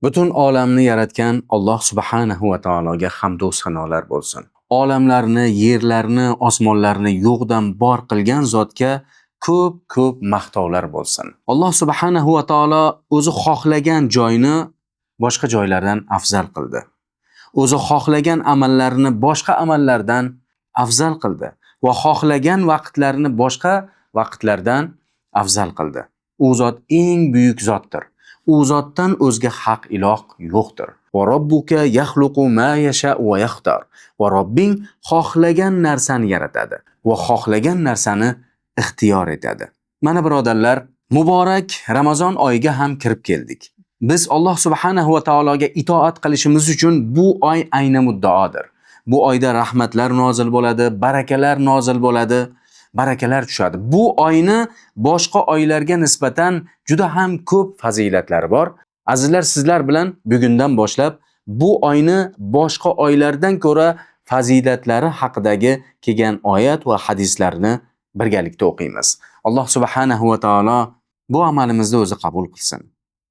Butun olamni yaratgan Alloh subhanahu va taologa hamd va sanolar bo'lsin. Olamlarni, yerlarni, osmonlarni yo'qdan bor qilgan zotga ko'p maqtovlar bo'lsin. Alloh subhanahu va taolo o'zi xohlagan joyni boshqa joylardan afzal qildi. O'zi xohlagan amallarni boshqa amallardan afzal qildi va xohlagan vaqtlarni boshqa vaqtlardan afzal qildi. U zot eng buyuk zotdir. U zotdan o'zga haq iloh yo'qdir. Va robbuka yaxluqu ma yasha'u va yaxtar. Va Robbing xohlagan narsani yaratadi va xohlagan narsani ixtiyor etadi. Mana birodarlar, muborak Ramazon oyiga ham kirib keldik. Biz Alloh subhanahu va taologa itoat qilishimiz uchun bu oy ayni muddaodir. Bu oyda rahmatlar nozil bo'ladi, barakalar nozil bo'ladi, barakalar tushadi. Bu oyni boshqa oylarga nisbatan juda ham ko'p fazilatlari bor. Azizlar, sizlar bilan bugundan boshlab bu oyni boshqa oylardan ko'ra fazilatlari haqidagi kelgan oyat va hadislarni birgalikda o'qiymiz. Alloh subhanahu va taolo bu amalimizni o'zi qabul qilsin.